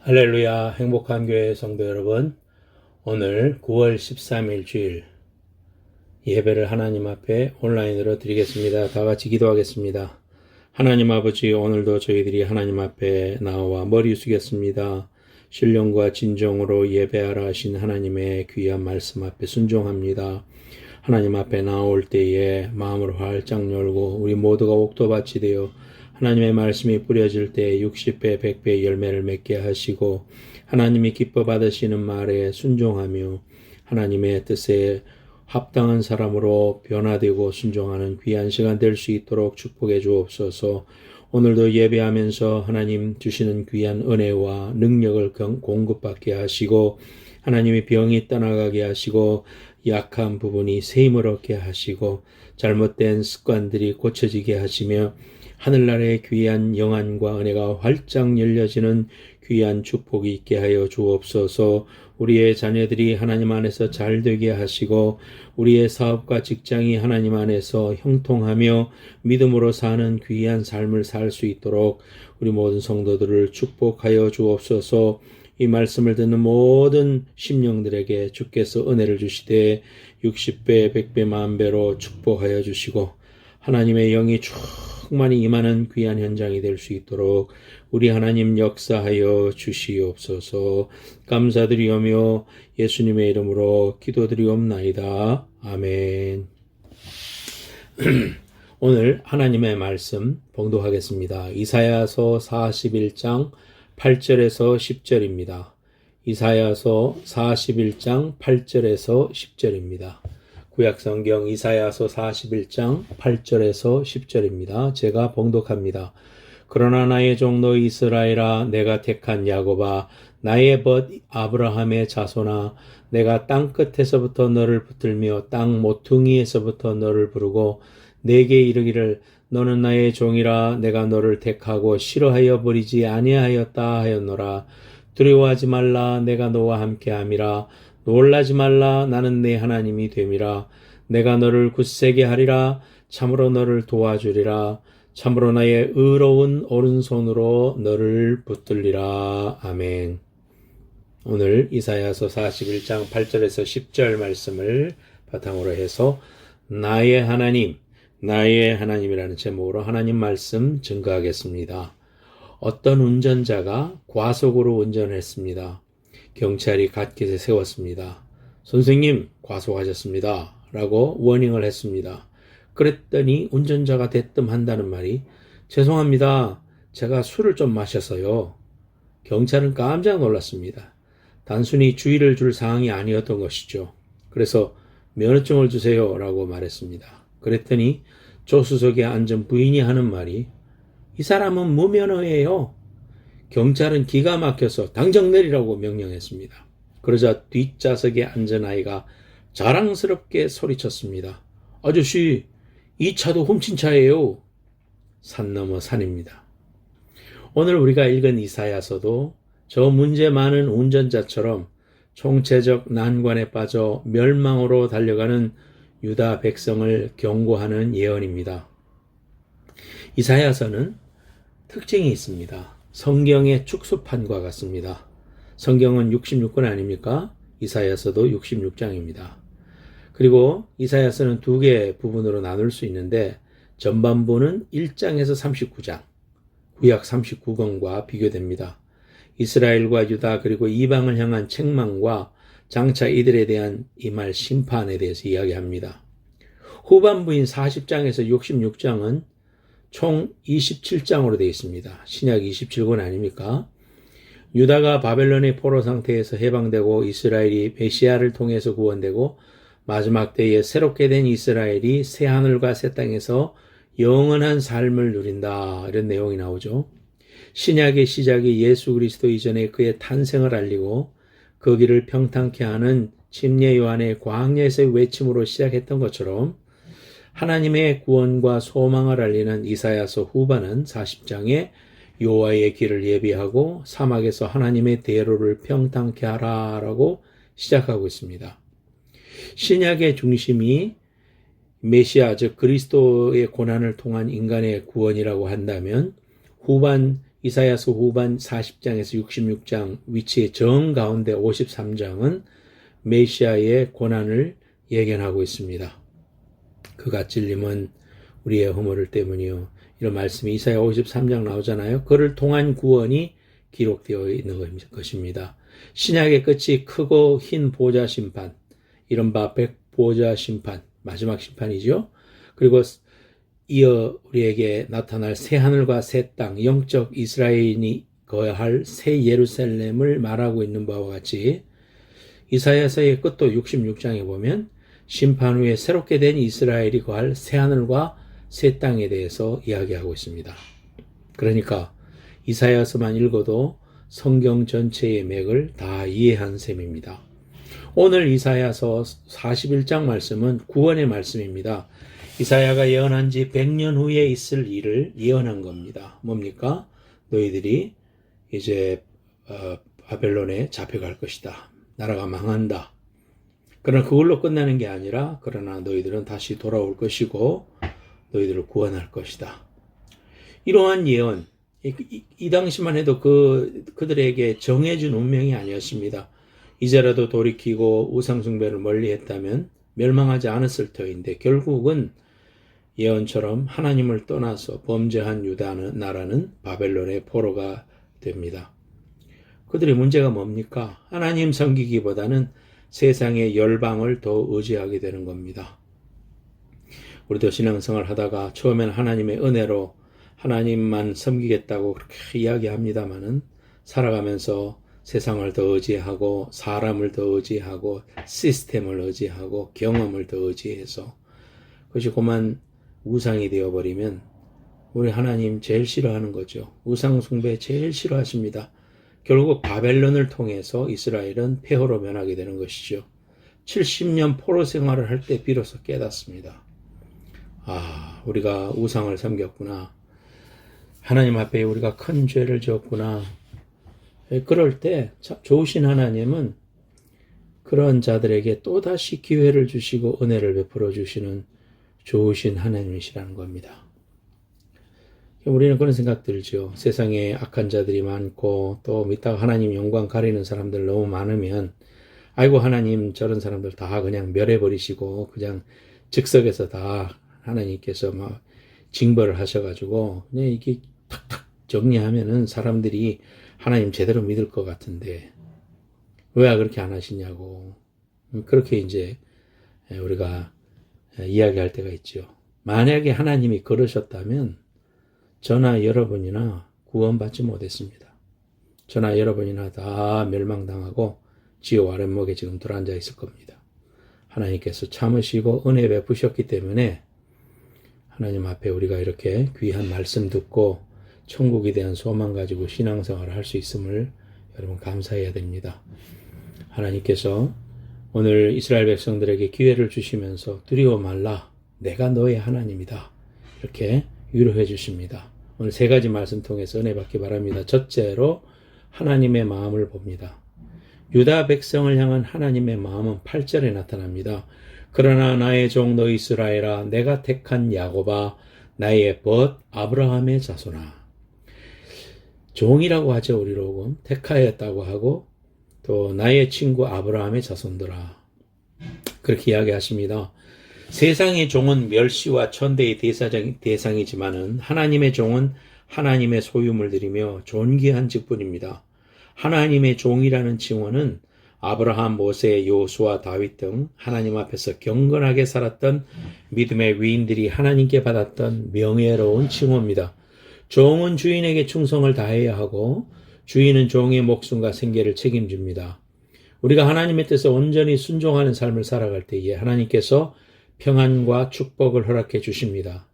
할렐루야, 행복한 교회 성도 여러분, 오늘 9월 13일 주일 예배를 하나님 앞에 온라인으로 드리겠습니다. 다 같이 기도하겠습니다. 하나님 아버지, 오늘도 저희들이 하나님 앞에 나와 머리 숙였습니다. 신령과 진정으로 예배하라 하신 하나님의 귀한 말씀 앞에 순종합니다. 하나님 앞에 나올 때에 마음을 활짝 열고 우리 모두가 옥토밭이 되어 하나님의 말씀이 뿌려질 때 60배, 100배 열매를 맺게 하시고 하나님이 기뻐 받으시는 말에 순종하며 하나님의 뜻에 합당한 사람으로 변화되고 순종하는 귀한 시간 될 수 있도록 축복해 주옵소서. 오늘도 예배하면서 하나님 주시는 귀한 은혜와 능력을 공급받게 하시고 하나님의 병이 떠나가게 하시고 약한 부분이 새 힘을 얻게 하시고 잘못된 습관들이 고쳐지게 하시며 하늘나라의 귀한 영안과 은혜가 활짝 열려지는 귀한 축복이 있게 하여 주옵소서. 우리의 자녀들이 하나님 안에서 잘되게 하시고 우리의 사업과 직장이 하나님 안에서 형통하며 믿음으로 사는 귀한 삶을 살 수 있도록 우리 모든 성도들을 축복하여 주옵소서. 이 말씀을 듣는 모든 심령들에게 주께서 은혜를 주시되 60배, 100배, 만배로 축복하여 주시고 하나님의 영이 충만히 임하는 귀한 현장이 될 수 있도록 우리 하나님 역사하여 주시옵소서. 감사드리오며 예수님의 이름으로 기도드리옵나이다. 아멘. 오늘 하나님의 말씀 봉독하겠습니다. 이사야서 41장 8절에서 10절입니다. 이사야서 41장 8절에서 10절입니다. 구약성경 이사야서 41장 8절에서 10절입니다. 제가 봉독합니다. 그러나 나의 종로 이스라엘아, 내가 택한 야곱아, 나의 벗 아브라함의 자손아, 내가 땅 끝에서부터 너를 붙들며 땅 모퉁이에서부터 너를 부르고 내게 이르기를 너는 나의 종이라. 내가 너를 택하고 싫어하여 버리지 아니하였다 하였노라. 두려워하지 말라. 내가 너와 함께함이라. 놀라지 말라. 나는 네 하나님이 됨이라. 내가 너를 굳세게 하리라. 참으로 너를 도와주리라. 참으로 나의 의로운 오른손으로 너를 붙들리라. 아멘. 오늘 이사야서 41장 8절에서 10절 말씀을 바탕으로 해서 나의 하나님, 나의 하나님이라는 제목으로 하나님 말씀 증거하겠습니다. 어떤 운전자가 과속으로 운전했습니다. 경찰이 갓길에 세웠습니다. 선생님, 과속하셨습니다. 라고 워닝을 했습니다. 그랬더니 운전자가 대뜸한다는 말이 죄송합니다. 제가 술을 좀 마셔서요. 경찰은 깜짝 놀랐습니다. 단순히 주의를 줄 사항이 아니었던 것이죠. 그래서 면허증을 주세요. 라고 말했습니다. 그랬더니 조수석에 앉은 부인이 하는 말이 이 사람은 무면허예요. 경찰은 기가 막혀서 당장 내리라고 명령했습니다. 그러자 뒷좌석에 앉은 아이가 자랑스럽게 소리쳤습니다. 아저씨, 이 차도 훔친 차예요. 산 넘어 산입니다. 오늘 우리가 읽은 이사야서도 저 문제 많은 운전자처럼 총체적 난관에 빠져 멸망으로 달려가는 유다 백성을 경고하는 예언입니다. 이사야서는 특징이 있습니다. 성경의 축소판과 같습니다. 성경은 66권 아닙니까? 이사야서도 66장입니다. 그리고 이사야서는 두 개의 부분으로 나눌 수 있는데 전반부는 1장에서 39장, 구약 39권과 비교됩니다. 이스라엘과 유다 그리고 이방을 향한 책망과 장차 이들에 대한 임할 심판에 대해서 이야기합니다. 후반부인 40장에서 66장은 총 27장으로 되어 있습니다. 신약 27권 아닙니까? 유다가 바벨론의 포로 상태에서 해방되고 이스라엘이 메시아를 통해서 구원되고 마지막 때에 새롭게 된 이스라엘이 새 하늘과 새 땅에서 영원한 삶을 누린다. 이런 내용이 나오죠. 신약의 시작이 예수 그리스도 이전에 그의 탄생을 알리고 그 길을 평탄케 하는 침례 요한의 광야에서의 외침으로 시작했던 것처럼 하나님의 구원과 소망을 알리는 이사야서 후반은 40장에 여호와의 길을 예비하고 사막에서 하나님의 대로를 평탄케 하라라고 시작하고 있습니다. 신약의 중심이 메시아 즉 그리스도의 고난을 통한 인간의 구원이라고 한다면 후반 이사야서 후반 40장에서 66장 위치의 정 가운데 53장은 메시아의 고난을 예견하고 있습니다. 그가 찔림은 우리의 허물을 때문이요. 이런 말씀이 이사야 53장 나오잖아요. 그를 통한 구원이 기록되어 있는 것입니다. 신약의 끝이 크고 흰 보좌 심판, 이른바 백보좌 심판, 마지막 심판이죠. 그리고 이어 우리에게 나타날 새 하늘과 새 땅, 영적 이스라엘이 거할 새 예루살렘을 말하고 있는 바와 같이 이사야서의 끝도 66장에 보면 심판 후에 새롭게 된 이스라엘이 거할 새 하늘과 새 땅에 대해서 이야기하고 있습니다. 그러니까 이사야서만 읽어도 성경 전체의 맥을 다 이해한 셈입니다. 오늘 이사야서 41장 말씀은 구원의 말씀입니다. 이사야가 예언한 지 100년 후에 있을 일을 예언한 겁니다. 뭡니까? 너희들이 이제 바벨론에 잡혀갈 것이다. 나라가 망한다. 그러나 그걸로 끝나는 게 아니라 그러나 너희들은 다시 돌아올 것이고 너희들을 구원할 것이다. 이러한 예언, 이 당시만 해도 그들에게 정해준 운명이 아니었습니다. 이제라도 돌이키고 우상숭배를 멀리했다면 멸망하지 않았을 터인데 결국은 예언처럼 하나님을 떠나서 범죄한 유다 나라는 바벨론의 포로가 됩니다. 그들의 문제가 뭡니까? 하나님 섬기기보다는 세상의 열방을 더 의지하게 되는 겁니다. 우리도 신앙생활 하다가 처음엔 하나님의 은혜로 하나님만 섬기겠다고 그렇게 이야기합니다마는 살아가면서 세상을 더 의지하고 사람을 더 의지하고 시스템을 의지하고 경험을 더 의지해서 그것이 그만 우상이 되어버리면 우리 하나님 제일 싫어하는 거죠. 우상 숭배 제일 싫어하십니다. 결국 바벨론을 통해서 이스라엘은 폐허로 변하게 되는 것이죠. 70년 포로 생활을 할 때 비로소 깨닫습니다. 아, 우리가 우상을 섬겼구나. 하나님 앞에 우리가 큰 죄를 지었구나. 그럴 때 좋으신 하나님은 그런 자들에게 또다시 기회를 주시고 은혜를 베풀어 주시는 좋으신 하나님이시라는 겁니다. 우리는 그런 생각 들죠. 세상에 악한 자들이 많고 또 믿다가 하나님 영광 가리는 사람들 너무 많으면 아이고 하나님 저런 사람들 다 그냥 멸해버리시고 그냥 즉석에서 다 하나님께서 막 징벌을 하셔가지고 그냥 이게 탁탁 정리하면은 사람들이 하나님 제대로 믿을 것 같은데 왜 그렇게 안 하시냐고 그렇게 이제 우리가 이야기할 때가 있죠. 만약에 하나님이 그러셨다면 저나 여러분이나 구원받지 못했습니다. 저나 여러분이나 다 멸망당하고 지옥 아랫목에 지금 들어앉아 있을 겁니다. 하나님께서 참으시고 은혜 베푸셨기 때문에 하나님 앞에 우리가 이렇게 귀한 말씀 듣고 천국에 대한 소망 가지고 신앙생활을 할 수 있음을 여러분 감사해야 됩니다. 하나님께서 오늘 이스라엘 백성들에게 기회를 주시면서 두려워 말라. 내가 너의 하나님이다. 이렇게 위로해 주십니다. 오늘 세 가지 말씀 통해서 은혜 받기 바랍니다. 첫째로 하나님의 마음을 봅니다. 유다 백성을 향한 하나님의 마음은 8절에 나타납니다. 그러나 나의 종 너 이스라엘아 내가 택한 야곱아 나의 벗 아브라함의 자손아. 종이라고 하죠. 우리로 택하였다고 하고 또 나의 친구 아브라함의 자손들아. 그렇게 이야기하십니다. 세상의 종은 멸시와 천대의 대상이지만은 하나님의 종은 하나님의 소유물들이며 존귀한 직분입니다. 하나님의 종이라는 칭호는 아브라함, 모세, 여호수아, 다윗 등 하나님 앞에서 경건하게 살았던 믿음의 위인들이 하나님께 받았던 명예로운 칭호입니다. 종은 주인에게 충성을 다해야 하고 주인은 종의 목숨과 생계를 책임집니다. 우리가 하나님의 뜻에 온전히 순종하는 삶을 살아갈 때에 하나님께서 평안과 축복을 허락해 주십니다.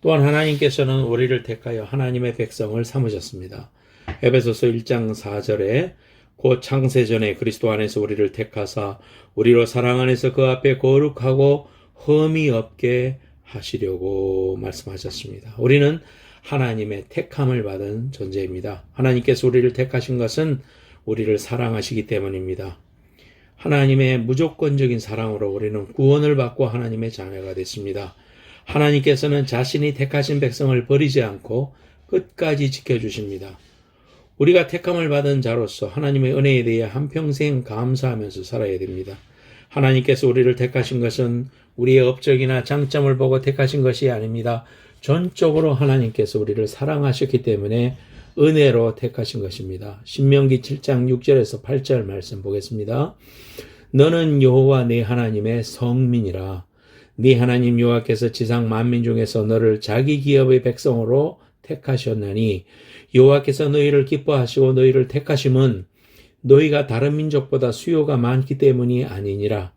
또한 하나님께서는 우리를 택하여 하나님의 백성을 삼으셨습니다. 에베소서 1장 4절에 곧 창세전에 그리스도 안에서 우리를 택하사 우리로 사랑 안에서 그 앞에 거룩하고 흠이 없게 하시려고 말씀하셨습니다. 우리는 하나님의 택함을 받은 존재입니다. 하나님께서 우리를 택하신 것은 우리를 사랑하시기 때문입니다. 하나님의 무조건적인 사랑으로 우리는 구원을 받고 하나님의 자녀가 됐습니다. 하나님께서는 자신이 택하신 백성을 버리지 않고 끝까지 지켜주십니다. 우리가 택함을 받은 자로서 하나님의 은혜에 대해 한평생 감사하면서 살아야 됩니다. 하나님께서 우리를 택하신 것은 우리의 업적이나 장점을 보고 택하신 것이 아닙니다. 전적으로 하나님께서 우리를 사랑하셨기 때문에 은혜로 택하신 것입니다. 신명기 7장 6절에서 8절 말씀 보겠습니다. 너는 여호와 네 하나님의 성민이라. 네 하나님 여호와께서 지상 만민 중에서 너를 자기 기업의 백성으로 택하셨나니 여호와께서 너희를 기뻐하시고 너희를 택하심은 너희가 다른 민족보다 수요가 많기 때문이 아니니라.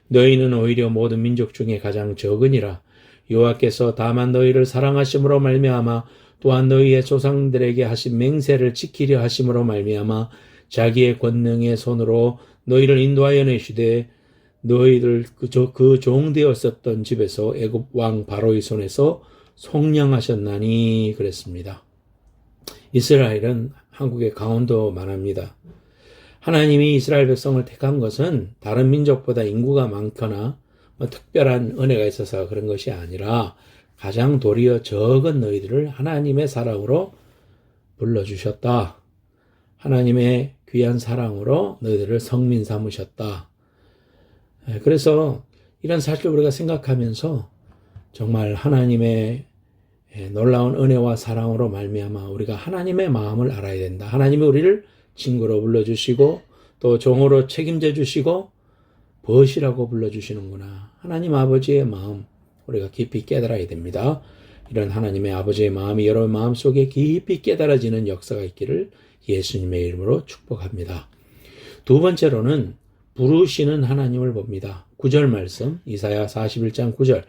너희는 오히려 모든 민족 중에 가장 적으니라. 여호와께서 다만 너희를 사랑하심으로 말미암아 또한 너희의 조상들에게 하신 맹세를 지키려 하심으로 말미암아 자기의 권능의 손으로 너희를 인도하여 내시되 너희들 그 종되었었던 집에서 애굽 왕 바로의 손에서 속량하셨나니 그랬습니다. 이스라엘은 한국의 강원도만 합니다. 하나님이 이스라엘 백성을 택한 것은 다른 민족보다 인구가 많거나 특별한 은혜가 있어서 그런 것이 아니라 가장 도리어 적은 너희들을 하나님의 사랑으로 불러주셨다. 하나님의 귀한 사랑으로 너희들을 성민 삼으셨다. 그래서 이런 사실을 우리가 생각하면서 정말 하나님의 놀라운 은혜와 사랑으로 말미암아 우리가 하나님의 마음을 알아야 된다. 하나님이 우리를 친구로 불러주시고 또 종으로 책임져 주시고 벗이라고 불러주시는구나. 하나님 아버지의 마음 우리가 깊이 깨달아야 됩니다. 이런 하나님의 아버지의 마음이 여러분 마음속에 깊이 깨달아지는 역사가 있기를 예수님의 이름으로 축복합니다. 두 번째로는 부르시는 하나님을 봅니다. 9절 말씀 이사야 41장 9절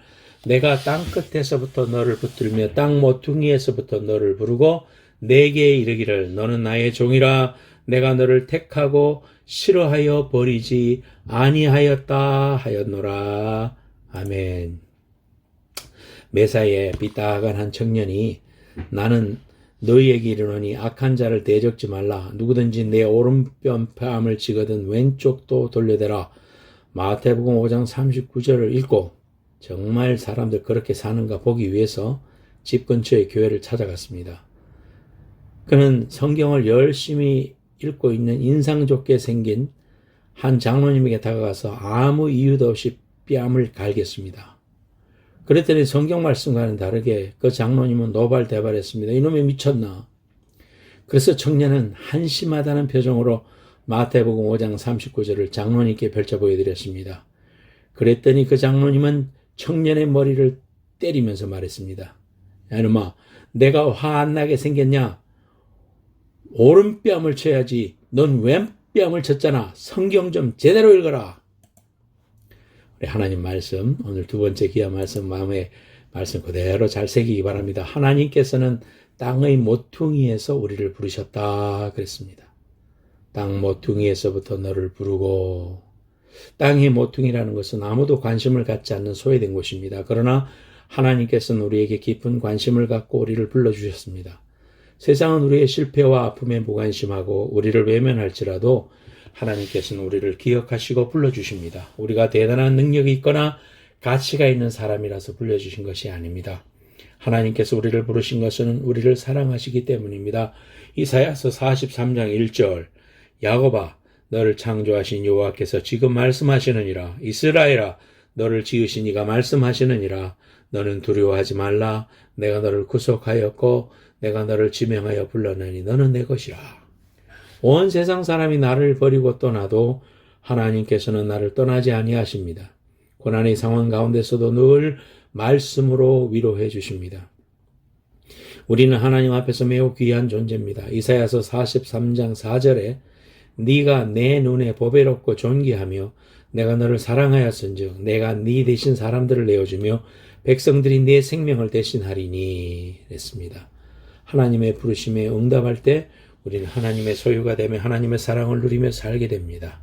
내가 땅 끝에서부터 너를 붙들며 땅 모퉁이에서부터 너를 부르고 내게 이르기를 너는 나의 종이라 내가 너를 택하고 싫어하여 버리지 아니하였다 하였노라. 아멘. 매사에 삐딱한 한 청년이 나는 너희에게 이르노니 악한 자를 대적지 말라. 누구든지 내 오른뺨을 치거든 왼쪽도 돌려대라. 마태복음 5장 39절을 읽고 정말 사람들 그렇게 사는가 보기 위해서 집 근처의 교회를 찾아갔습니다. 그는 성경을 열심히 읽고 있는 인상 좋게 생긴 한 장로님에게 다가가서 아무 이유도 없이 뺨을 갈겼습니다. 그랬더니 성경 말씀과는 다르게 그 장로님은 노발대발했습니다. 이놈이 미쳤나? 그래서 청년은 한심하다는 표정으로 마태복음 5장 39절을 장로님께 펼쳐 보여드렸습니다. 그랬더니 그 장로님은 청년의 머리를 때리면서 말했습니다. 야 이놈아, 내가 화 안 나게 생겼냐? 오른뺨을 쳐야지. 넌 왼뺨을 쳤잖아. 성경 좀 제대로 읽어라. 우리 하나님 말씀, 오늘 두 번째 기아 말씀, 마음의 말씀 그대로 잘 새기기 바랍니다. 하나님께서는 땅의 모퉁이에서 우리를 부르셨다 그랬습니다. 땅 모퉁이에서부터 너를 부르고, 땅의 모퉁이라는 것은 아무도 관심을 갖지 않는 소외된 곳입니다. 그러나 하나님께서는 우리에게 깊은 관심을 갖고 우리를 불러주셨습니다. 세상은 우리의 실패와 아픔에 무관심하고 우리를 외면할지라도 하나님께서는 우리를 기억하시고 불러주십니다. 우리가 대단한 능력이 있거나 가치가 있는 사람이라서 불러주신 것이 아닙니다. 하나님께서 우리를 부르신 것은 우리를 사랑하시기 때문입니다. 이사야서 43장 1절 야곱아 너를 창조하신 여호와께서 지금 말씀하시느니라. 이스라엘아 너를 지으신 이가 말씀하시느니라. 너는 두려워하지 말라. 내가 너를 구속하였고 내가 너를 지명하여 불렀나니 너는 내 것이라. 온 세상 사람이 나를 버리고 떠나도 하나님께서는 나를 떠나지 아니하십니다. 고난의 상황 가운데서도 늘 말씀으로 위로해 주십니다. 우리는 하나님 앞에서 매우 귀한 존재입니다. 이사야서 43장 4절에 네가 내 눈에 보배롭고 존귀하며 내가 너를 사랑하였은즉 내가 네 대신 사람들을 내어주며 백성들이 네 생명을 대신하리니 했습니다. 하나님의 부르심에 응답할 때 우리는 하나님의 소유가 되며 하나님의 사랑을 누리며 살게 됩니다.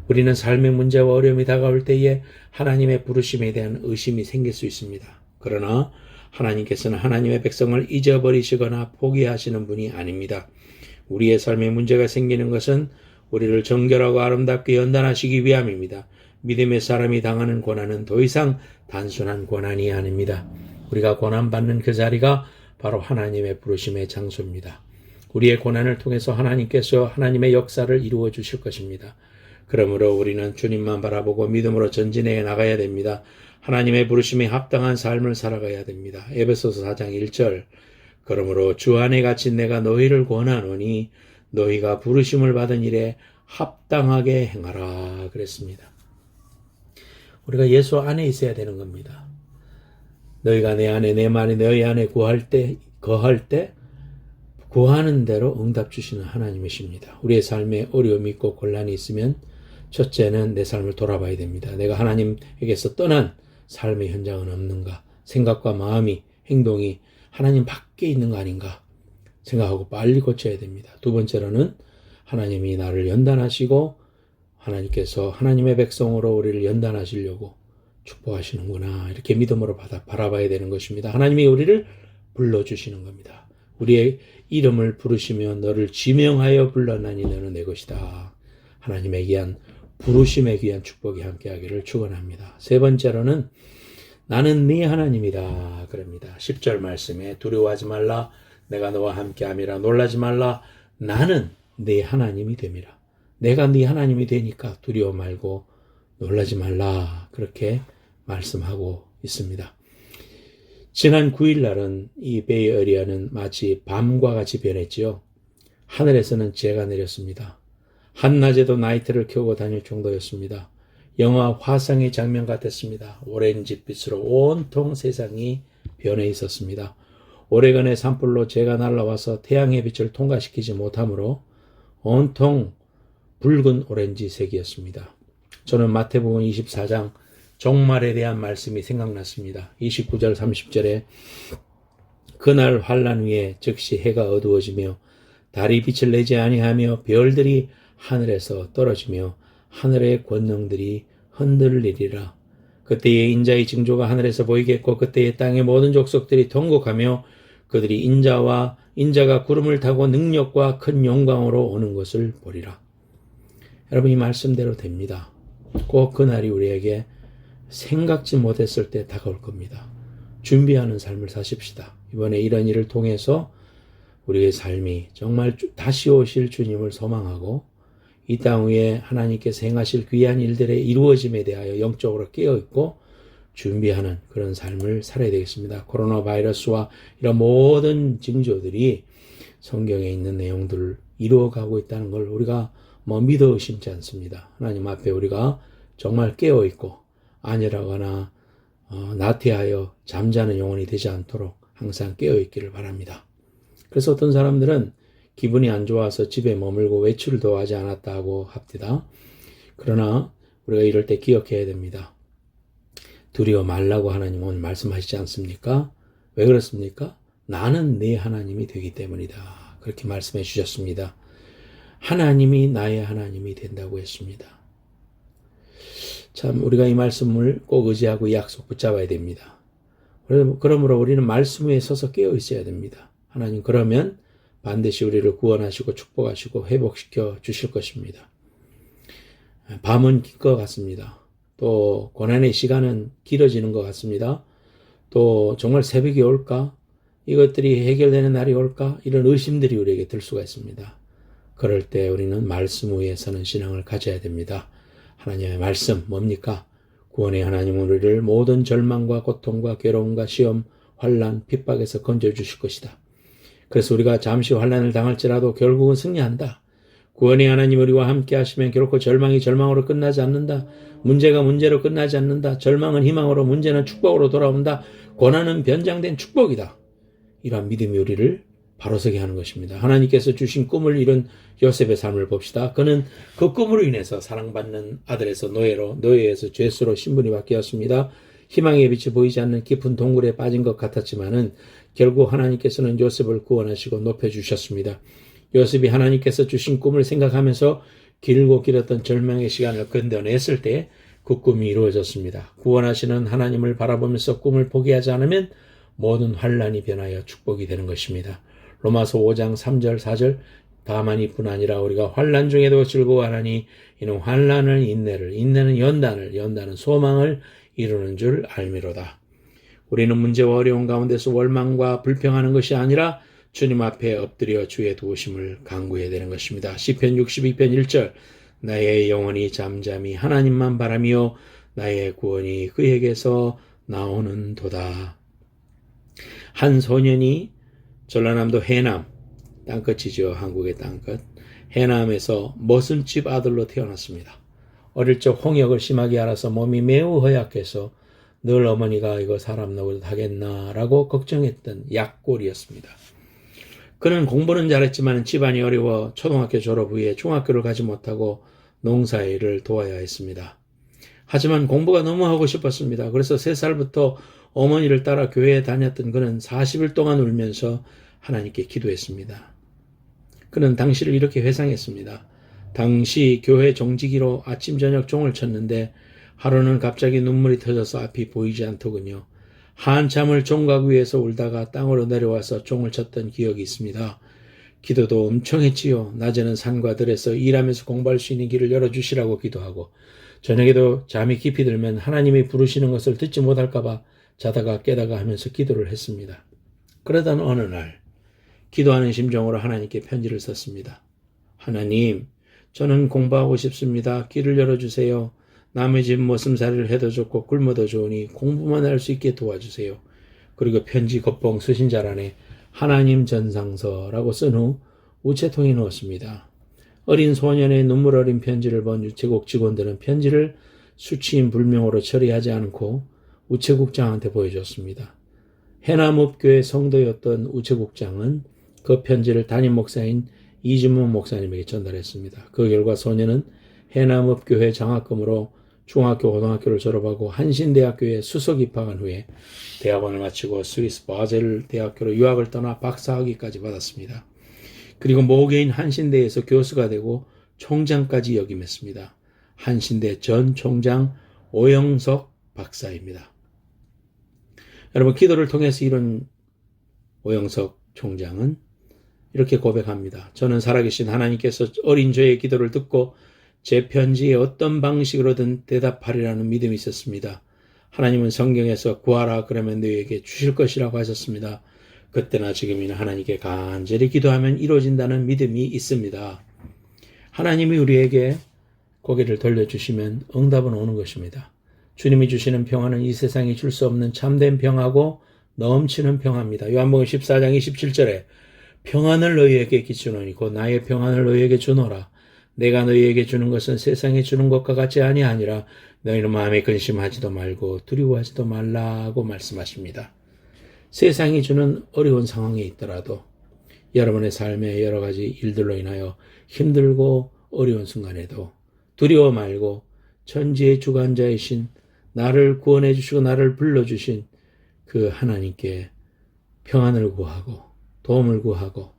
우리는 삶의 문제와 어려움이 다가올 때에 하나님의 부르심에 대한 의심이 생길 수 있습니다. 그러나 하나님께서는 하나님의 백성을 잊어버리시거나 포기하시는 분이 아닙니다. 우리의 삶에 문제가 생기는 것은 우리를 정결하고 아름답게 연단하시기 위함입니다. 믿음의 사람이 당하는 고난은 더 이상 단순한 고난이 아닙니다. 우리가 고난받는 그 자리가 바로 하나님의 부르심의 장소입니다. 우리의 고난을 통해서 하나님께서 하나님의 역사를 이루어 주실 것입니다. 그러므로 우리는 주님만 바라보고 믿음으로 전진해 나가야 됩니다. 하나님의 부르심에 합당한 삶을 살아가야 됩니다. 에베소서 4장 1절. 그러므로 주 안에 갇힌 내가 너희를 권하노니 너희가 부르심을 받은 일에 합당하게 행하라 그랬습니다. 우리가 예수 안에 있어야 되는 겁니다. 너희가 내 안에 내 말이 너희 안에 거할 때 구하는 대로 응답 주시는 하나님이십니다. 우리의 삶에 어려움이 있고 곤란이 있으면 첫째는 내 삶을 돌아봐야 됩니다. 내가 하나님에게서 떠난 삶의 현장은 없는가? 생각과 마음이, 행동이 하나님 밖에 있는 거 아닌가? 생각하고 빨리 고쳐야 됩니다. 두 번째로는 하나님이 나를 연단하시고 하나님께서 하나님의 백성으로 우리를 연단하시려고 축복하시는구나. 이렇게 믿음으로 바라봐야 되는 것입니다. 하나님이 우리를 불러주시는 겁니다. 우리의 이름을 부르시며 너를 지명하여 불러나니 너는 내 것이다. 하나님의 귀한 부르심에 귀한 축복이 함께하기를 축원합니다. 세 번째로는 나는 네 하나님이다 그럽니다. 10절 말씀에 두려워하지 말라 내가 너와 함께함이라 놀라지 말라 나는 네 하나님이 됨이라. 내가 네 하나님이 되니까 두려워 말고 놀라지 말라 그렇게 말씀하고 있습니다. 지난 9일 날은 이 베이에리아는 마치 밤과 같이 변했지요. 하늘에서는 재가 내렸습니다. 한낮에도 나이트를 켜고 다닐 정도였습니다. 영화 화상의 장면 같았습니다. 오렌지빛으로 온통 세상이 변해 있었습니다. 오레건의 산불로 재가 날아와서 태양의 빛을 통과시키지 못하므로 온통 붉은 오렌지색이었습니다. 저는 마태복음 24장 종말에 대한 말씀이 생각났습니다. 29절 30절에 그날 환난 후에 즉시 해가 어두워지며 달이 빛을 내지 아니하며 별들이 하늘에서 떨어지며 하늘의 권능들이 흔들리리라. 그때에 인자의 징조가 하늘에서 보이겠고 그때에 땅의 모든 족속들이 통곡하며 그들이 인자가 구름을 타고 능력과 큰 영광으로 오는 것을 보리라. 여러분 이 말씀대로 됩니다. 꼭 그날이 우리에게 생각지 못했을 때 다가올 겁니다. 준비하는 삶을 사십시다. 이번에 이런 일을 통해서 우리의 삶이 정말 다시 오실 주님을 소망하고 이 땅 위에 하나님께서 행하실 귀한 일들의 이루어짐에 대하여 영적으로 깨어있고 준비하는 그런 삶을 살아야 되겠습니다. 코로나 바이러스와 이런 모든 징조들이 성경에 있는 내용들을 이루어가고 있다는 걸 우리가 믿어 의심치 않습니다. 하나님 앞에 우리가 정말 깨어있고 안일하거나 나태하여 잠자는 영혼이 되지 않도록 항상 깨어있기를 바랍니다. 그래서 어떤 사람들은 기분이 안 좋아서 집에 머물고 외출도 하지 않았다고 합니다. 그러나 우리가 이럴 때 기억해야 됩니다. 두려워 말라고 하나님 오늘 말씀하시지 않습니까? 왜 그렇습니까? 나는 네 하나님이 되기 때문이다. 그렇게 말씀해 주셨습니다. 하나님이 나의 하나님이 된다고 했습니다. 참 우리가 이 말씀을 꼭 의지하고 이 약속 붙잡아야 됩니다. 그러므로 우리는 말씀 위에 서서 깨어 있어야 됩니다. 하나님 그러면 반드시 우리를 구원하시고 축복하시고 회복시켜 주실 것입니다. 밤은 길 것 같습니다. 또 고난의 시간은 길어지는 것 같습니다. 또 정말 새벽이 올까? 이것들이 해결되는 날이 올까? 이런 의심들이 우리에게 들 수가 있습니다. 그럴 때 우리는 말씀 위에 서는 신앙을 가져야 됩니다. 하나님의 말씀 뭡니까? 구원의 하나님은 우리를 모든 절망과 고통과 괴로움과 시험, 환난, 핍박에서 건져주실 것이다. 그래서 우리가 잠시 환난을 당할지라도 결국은 승리한다. 구원의 하나님 우리와 함께 하시면 결코 절망이 절망으로 끝나지 않는다. 문제가 문제로 끝나지 않는다. 절망은 희망으로, 문제는 축복으로 돌아온다. 고난은 변장된 축복이다. 이러한 믿음이 우리를 바로서게 하는 것입니다. 하나님께서 주신 꿈을 이룬 요셉의 삶을 봅시다. 그는 그 꿈으로 인해서 사랑받는 아들에서 노예에서 죄수로 신분이 바뀌었습니다. 희망의 빛이 보이지 않는 깊은 동굴에 빠진 것 같았지만은 결국 하나님께서는 요셉을 구원하시고 높여주셨습니다. 요셉이 하나님께서 주신 꿈을 생각하면서 길고 길었던 절망의 시간을 견뎌냈을 때 그 꿈이 이루어졌습니다. 구원하시는 하나님을 바라보면서 꿈을 포기하지 않으면 모든 환난이 변하여 축복이 되는 것입니다. 로마서 5장 3절 4절 다만 이뿐 아니라 우리가 환난 중에도 즐거워하나니 이는 환난을 인내는 연단은 소망을 이루는 줄 알미로다. 우리는 문제와 어려운 가운데서 원망과 불평하는 것이 아니라 주님 앞에 엎드려 주의 도우심을 간구해야 되는 것입니다. 시편 62편 1절 나의 영혼이 잠잠히 하나님만 바라며 나의 구원이 그에게서 나오는 도다. 한 소년이 전라남도 해남, 땅끝이죠. 한국의 땅끝. 해남에서 머슴집 아들로 태어났습니다. 어릴 적 홍역을 심하게 앓아서 몸이 매우 허약해서 늘 어머니가 이거 사람 노릇 하겠나라고 걱정했던 약골이었습니다. 그는 공부는 잘했지만 집안이 어려워 초등학교 졸업 후에 중학교를 가지 못하고 농사일을 도와야 했습니다. 하지만 공부가 너무 하고 싶었습니다. 그래서 3살부터 어머니를 따라 교회에 다녔던 그는 40일 동안 울면서 하나님께 기도했습니다. 그는 당시를 이렇게 회상했습니다. 당시 교회 종지기로 아침 저녁 종을 쳤는데 하루는 갑자기 눈물이 터져서 앞이 보이지 않더군요. 한참을 종각 위에서 울다가 땅으로 내려와서 종을 쳤던 기억이 있습니다. 기도도 엄청 했지요. 낮에는 산과 들에서 일하면서 공부할 수 있는 길을 열어주시라고 기도하고 저녁에도 잠이 깊이 들면 하나님이 부르시는 것을 듣지 못할까 봐 자다가 깨다가 하면서 기도를 했습니다. 그러던 어느 날 기도하는 심정으로 하나님께 편지를 썼습니다. 하나님, 저는 공부하고 싶습니다. 길을 열어주세요. 남의 집 머슴살이를 해도 좋고 굶어도 좋으니 공부만 할 수 있게 도와주세요. 그리고 편지 겉봉 서신자 안에 하나님 전상서라고 쓴 후 우체통에 넣었습니다. 어린 소년의 눈물 어린 편지를 본 우체국 직원들은 편지를 수치인 불명으로 처리하지 않고 우체국장한테 보여줬습니다. 해남읍교회 성도였던 우체국장은 그 편지를 담임 목사인 이준문 목사님에게 전달했습니다. 그 결과 소년은 해남읍교회 장학금으로 중학교, 고등학교를 졸업하고 한신대학교에 수석 입학한 후에 대학원을 마치고 스위스 바젤 대학교로 유학을 떠나 박사학위까지 받았습니다. 그리고 모계인 한신대에서 교수가 되고 총장까지 역임했습니다. 한신대 전 총장 오영석 박사입니다. 여러분, 기도를 통해서 이룬 오영석 총장은 이렇게 고백합니다. 저는 살아계신 하나님께서 어린 저의 기도를 듣고 제 편지에 어떤 방식으로든 대답하리라는 믿음이 있었습니다. 하나님은 성경에서 구하라 그러면 너희에게 주실 것이라고 하셨습니다. 그때나 지금이나 하나님께 간절히 기도하면 이루어진다는 믿음이 있습니다. 하나님이 우리에게 고개를 돌려주시면 응답은 오는 것입니다. 주님이 주시는 평화는 이 세상이 줄 수 없는 참된 평화고 넘치는 평화입니다. 요한복음 14장 27절에 평안을 너희에게 끼치노니 곧 나의 평안을 너희에게 주노라. 내가 너희에게 주는 것은 세상에 주는 것과 같이 아니하니라. 너희는 마음에 근심하지도 말고 두려워하지도 말라고 말씀하십니다. 세상이 주는 어려운 상황에 있더라도 여러분의 삶의 여러 가지 일들로 인하여 힘들고 어려운 순간에도 두려워 말고 천지의 주관자이신 나를 구원해 주시고 나를 불러주신 그 하나님께 평안을 구하고 도움을 구하고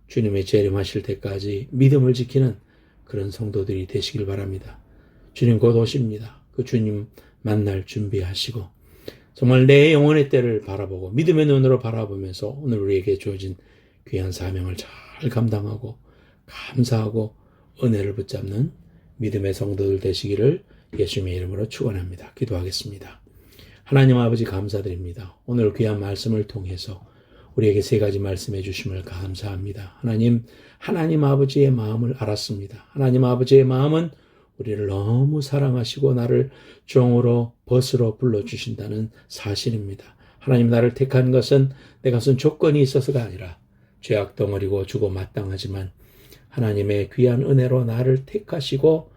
주님의 재림하실 때까지 믿음을 지키는 그런 성도들이 되시길 바랍니다. 주님 곧 오십니다. 그 주님 만날 준비하시고 정말 내 영혼의 때를 바라보고 믿음의 눈으로 바라보면서 오늘 우리에게 주어진 귀한 사명을 잘 감당하고 감사하고 은혜를 붙잡는 믿음의 성도들 되시기를 예수님의 이름으로 축원합니다. 기도하겠습니다. 하나님 아버지 감사드립니다. 오늘 귀한 말씀을 통해서 우리에게 3가지 말씀해 주심을 감사합니다. 하나님 아버지의 마음을 알았습니다. 하나님 아버지의 마음은 우리를 너무 사랑하시고 나를 종으로 벗으로 불러주신다는 사실입니다. 하나님 나를 택한 것은 내가 쓴 조건이 있어서가 아니라 죄악 덩어리고 주고 마땅하지만 하나님의 귀한 은혜로 나를 택하시고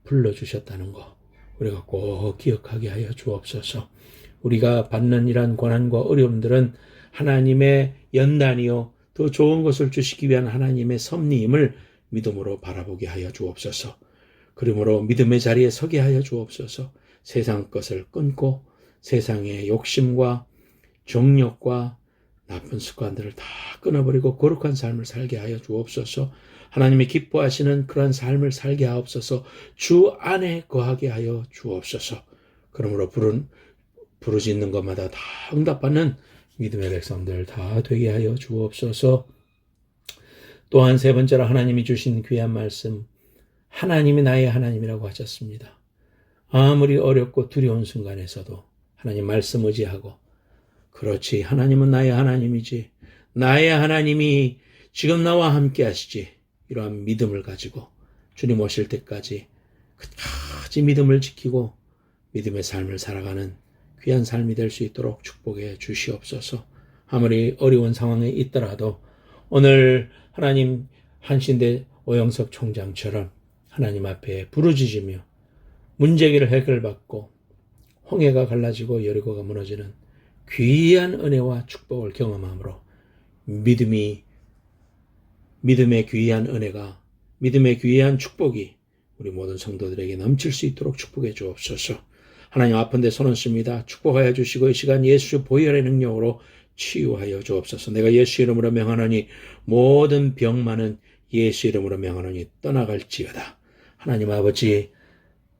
불러주셨다는 것 우리가 꼭 기억하게 하여 주옵소서. 우리가 받는 이러한 고난과 어려움들은 하나님의 연단이요 더 좋은 것을 주시기 위한 하나님의 섭리임을 믿음으로 바라보게 하여 주옵소서. 그러므로 믿음의 자리에 서게 하여 주옵소서. 세상 것을 끊고 세상의 욕심과 정욕과 나쁜 습관들을 다 끊어버리고 거룩한 삶을 살게 하여 주옵소서. 하나님이 기뻐하시는 그런 삶을 살게 하옵소서. 주 안에 거하게 하여 주옵소서. 그러므로 부르짖는 것마다 다 응답받는 믿음의 백성들 다 되게 하여 주옵소서. 또한 3번째로 하나님이 주신 귀한 말씀, 하나님이 나의 하나님이라고 하셨습니다. 아무리 어렵고 두려운 순간에서도 하나님 말씀 의지하고 그렇지 하나님은 나의 하나님이지 나의 하나님이 지금 나와 함께 하시지. 이러한 믿음을 가지고 주님 오실 때까지 끝까지 믿음을 지키고 믿음의 삶을 살아가는 귀한 삶이 될 수 있도록 축복해 주시옵소서. 아무리 어려운 상황에 있더라도 오늘 하나님 한신대 오영석 총장처럼 하나님 앞에 부르짖으며 문제기를 해결받고 홍해가 갈라지고 여리고가 무너지는 귀한 은혜와 축복을 경험함으로 믿음의 귀한 은혜가, 믿음의 귀한 축복이 우리 모든 성도들에게 넘칠 수 있도록 축복해 주옵소서. 하나님 아픈데 손을 씁니다. 축복하여 주시고 이 시간 예수 보혈의 능력으로 치유하여 주옵소서. 내가 예수 이름으로 명하노니 모든 병만은 예수 이름으로 명하노니 떠나갈지어다. 하나님 아버지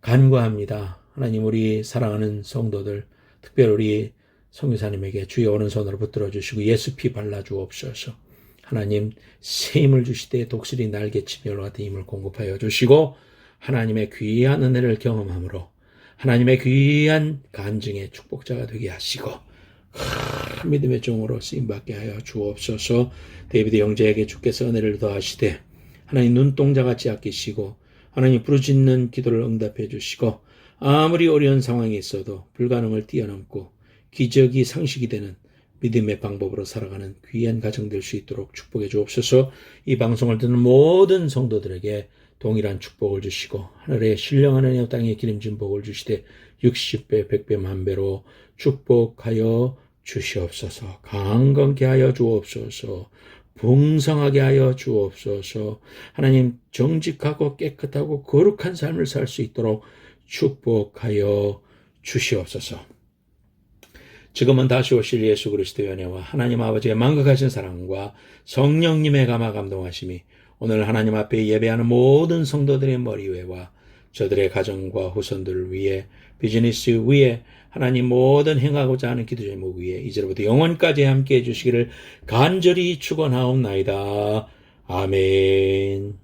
간구합니다. 하나님 우리 사랑하는 성도들, 특별히 우리 성교사님에게 주의 오른손으로 붙들어 주시고 예수 피 발라 주옵소서. 하나님 새 힘을 주시되 독수리 날개치며 같은 힘을 공급하여 주시고 하나님의 귀한 은혜를 경험함으로 하나님의 귀한 간증의 축복자가 되게 하시고 큰 믿음의 종으로 쓰임받게 하여 주옵소서. 데이비드 형제에게 주께서 은혜를 더하시되 하나님 눈동자같이 아끼시고 하나님 부르짖는 기도를 응답해 주시고 아무리 어려운 상황이 있어도 불가능을 뛰어넘고 기적이 상식이 되는 믿음의 방법으로 살아가는 귀한 가정 될 수 있도록 축복해 주옵소서. 이 방송을 듣는 모든 성도들에게 동일한 축복을 주시고 하늘의 신령한 은혜와 땅에 기름진 복을 주시되 60배, 100배, 만배로 축복하여 주시옵소서. 강건케 하여 주옵소서. 풍성하게 하여 주옵소서. 하나님 정직하고 깨끗하고 거룩한 삶을 살 수 있도록 축복하여 주시옵소서. 지금은 다시 오실 예수 그리스도의 은혜와 하나님 아버지의 만극하신 사랑과 성령님의 감화 감동하심이 오늘 하나님 앞에 예배하는 모든 성도들의 머리 위와 저들의 가정과 후손들 위에 비즈니스 위에 하나님 모든 행하고자 하는 기도 제목 위에 이제로부터 영원까지 함께해 주시기를 간절히 축원하옵나이다. 아멘.